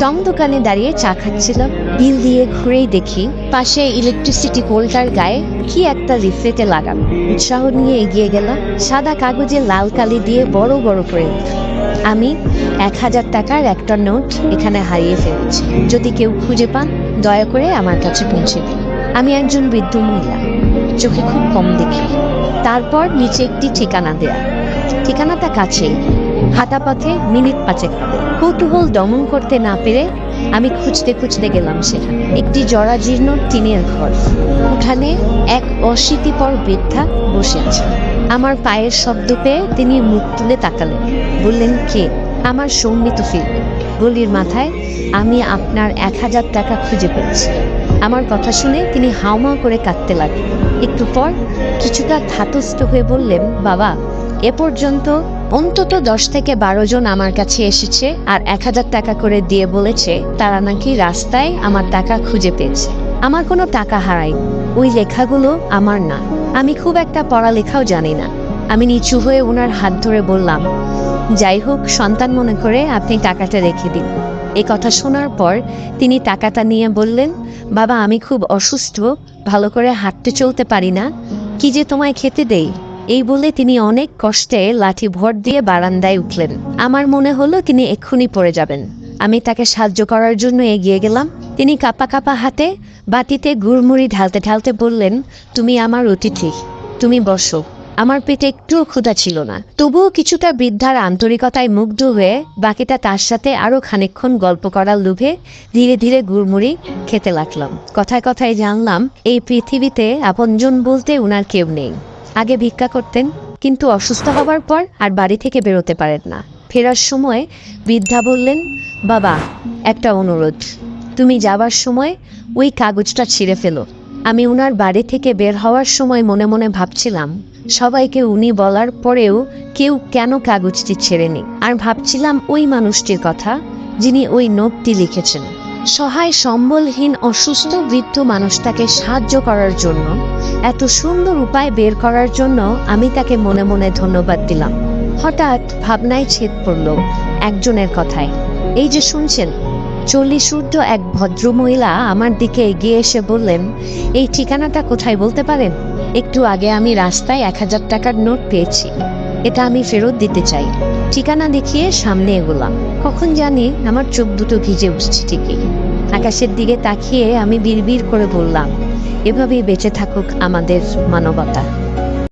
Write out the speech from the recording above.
টং দোকানে দাঁড়িয়ে চা খাচ্ছিলাম। বিল দিয়ে ঘুরেই দেখি পাশে ইলেকট্রিসিটি পোলটার গায়ে কি একটা লিফলেটে লাগানো। উৎসাহ নিয়ে এগিয়ে গেলাম। সাদা কাগজে লাল কালি দিয়ে বড় বড় করে আমি 1000 টাকার একটা নোট এখানে হারিয়ে ফেলেছি। যদি কেউ খুঁজে পান দয়া করে আমার কাছে পৌঁছে দিন। আমি একজন বৃদ্ধ মহিলা, চোখে খুব কম দেখি। তারপর নিচে একটি ঠিকানা দেয়া। ঠিকানাটা কাছেই, হাঁটা পথে মিনিট 5 হবে। কৌতূহল দমন করতে না পেরে আমি খুঁজতে খুঁজতে গেলাম সেখানে। একটি জরাজীর্ণ টিনের ঘর, উঠানে এক অশীতিপর বৃদ্ধা বসে আছে। আমার পায়ের শব্দ পেয়ে তিনি মুখ তুলে তাকালেন, বললেন, কে? আমার সৌমিত ফিল। গলির মাথায় আমি আপনার 1000 টাকা খুঁজে পেয়েছি। আমার কথা শুনে তিনি হাউমাউ করে কাঁদতে লাগলেন। একটু পর কিছুটা ধাতস্থ হয়ে বললেন, বাবা, এ পর্যন্ত অন্তত 10 থেকে 12 জন আমার কাছে এসেছে আর 1000 টাকা করে দিয়ে বলেছে তারা নাকি রাস্তায় আমার টাকা খুঁজে পেয়েছে। আমার কোনো টাকা হারাই, ওই লেখাগুলো আমার না। আমি খুব একটা পড়ালেখাও জানি না। আমি নিচু হয়ে ওনার হাত ধরে বললাম, যাই হোক, সন্তান মনে করে আপনি টাকাটা রেখে দিন। এই কথা শোনার পর তিনি টাকাটা নিয়ে বললেন, বাবা, আমি খুব অসুস্থ, ভালো করে হাঁটতে চলতে পারি না, কি যে তোমায় খেতে দেই। এই বলে তিনি অনেক কষ্টে লাঠি ভর দিয়ে বারান্দায় উঠলেন। আমার মনে হলো তিনি এক্ষুনি পড়ে যাবেন। আমি তাকে সাহায্য করার জন্য এগিয়ে গেলাম। তিনি কাঁপা কাঁপা হাতে বাটিতে গুড়মুড়ি ঢালতে ঢালতে বললেন, তুমি আমার অতিথি, তুমি বসো। আমার পেটে একটুও ক্ষুধা ছিল না, তবুও কিছুটা বৃদ্ধার আন্তরিকতায় মুগ্ধ হয়ে বাকিটা তার সাথে আরো খানিকক্ষণ গল্প করার লোভে ধীরে ধীরে গুড়মুড়ি খেতে লাগলাম। কথায় কথায় জানলাম এই পৃথিবীতে আপনজন বলতে উনার কেউ নেই। আগে ভিক্ষা করতেন, কিন্তু অসুস্থ হবার পর আর বাড়ি থেকে বেরোতে পারেন না। ফেরার সময় বৃদ্ধা বললেন, বাবা, একটা অনুরোধ, তুমি যাবার সময় ওই কাগজটা ছিঁড়ে ফেলো। আমি উনার বাড়ি থেকে বের হওয়ার সময় মনে মনে ভাবছিলাম, সবাইকে উনি বলার পরেও কেউ কেন কাগজটি ছেড়েনি। আর ভাবছিলাম ওই মানুষটির কথা যিনি ওই নোটটি লিখেছেন। সহায় সম্বলহীন অসুস্থ বৃদ্ধ মানুষটাকে সাহায্য করার জন্য, এত সুন্দর উপায় বের করার জন্য আমি তাকে মনে মনে ধন্যবাদ দিলাম। হঠাৎ ভাবনায় ছেদ পড়ল একজনের কথায়। এই যে শুনছেন, 40 ঊর্ধ্ব এক ভদ্রমহিলা আমার দিকে এগিয়ে এসে বললেন, এই ঠিকানাটা কোথায় বলতে পারেন? একটু আগে আমি রাস্তায় 1000 টাকার নোট পেয়েছি, এটা আমি ফেরত দিতে চাই। ঠিকানা দেখিয়ে সামনে এগোলাম। কখন জানি আমার চোখ দুটো ভিজে উঠছে ঠিকই। আকাশের দিকে তাকিয়ে আমি বিড়বিড় করে বললাম, এভাবেই বেঁচে থাকুক আমাদের মানবতা।